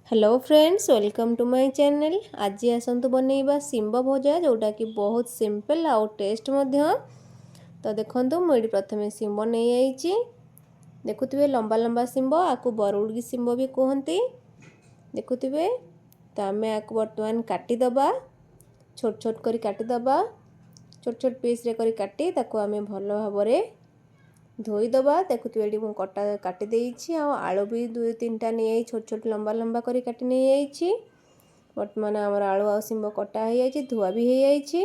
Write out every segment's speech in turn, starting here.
Hello friends, welcome to my channel. आज आसतु बनैबा शिंब भजा जोटा कि बहुत सिंपल आउ टेस्ट मध्य। तो देखंतु मुझे प्रथम शिंब नहीं आई। देखुवे लंबा लंबा शिंब, आपको बरुड़ी शिंब भी कहते। देखुवे तो आम आपको बर्तमान काटिदबा, छोट छोट करी काटिदबा। छोट छोट पीस रे करी काटी ताको आम भल भाव धोईदबा। देखुवे ये कटा काटी आलू भी 2-3टा नहीं छोट छोट लंबा लंबा करी काटी नहीं। बर्तमान आमर आलू आ शिंब कटा हो जाए, धुआ भी हो जाए।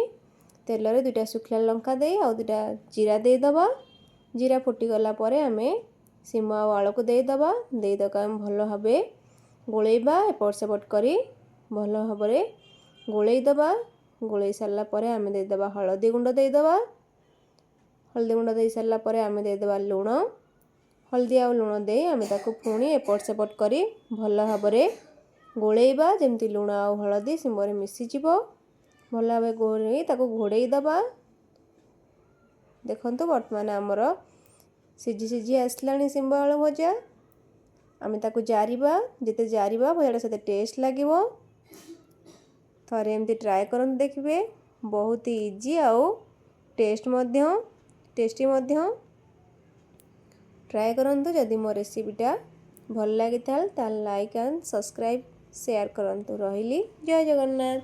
तेल रे 2टा शुखला लंका दे आ 2टा जीरा देदबा। जीरा फुटीगला आम शिंब आलू को देदबा। देदक आम भल भाव गोलैबा, एपट सेपट करी भल भाव गोलैदबा। गोलै सारापर आम देदबा हलदी गुंड देदबा। हल्दी गुंड दे सारा पर आम देदबा लुण। हल्दी आ लुण दे आम ताको पुणी एपट सेपट करी भल भाव गोलैबा, जमती लुण आ हलदी शिंबर मिसीज भल भाव गोलै ताको घोड़ईदबा। देखंतु बर्तमान आमर सिझी सिझी आसला शिंब आलू भजा। आम ताको जारिबा, जिते जारिबा भजाटा सेते टेस्ट लागिबो। थरे एमती ट्राए करन, देखिए बहुत इजी आउ टेस्ट मध्य टेस्टी मध्य। ट्राए करंतु। जदि मो रेसिपीटा भल लगी ताल लाइक एंड सब्सक्राइब शेयर करंतु। रहिली। जय जगन्नाथ।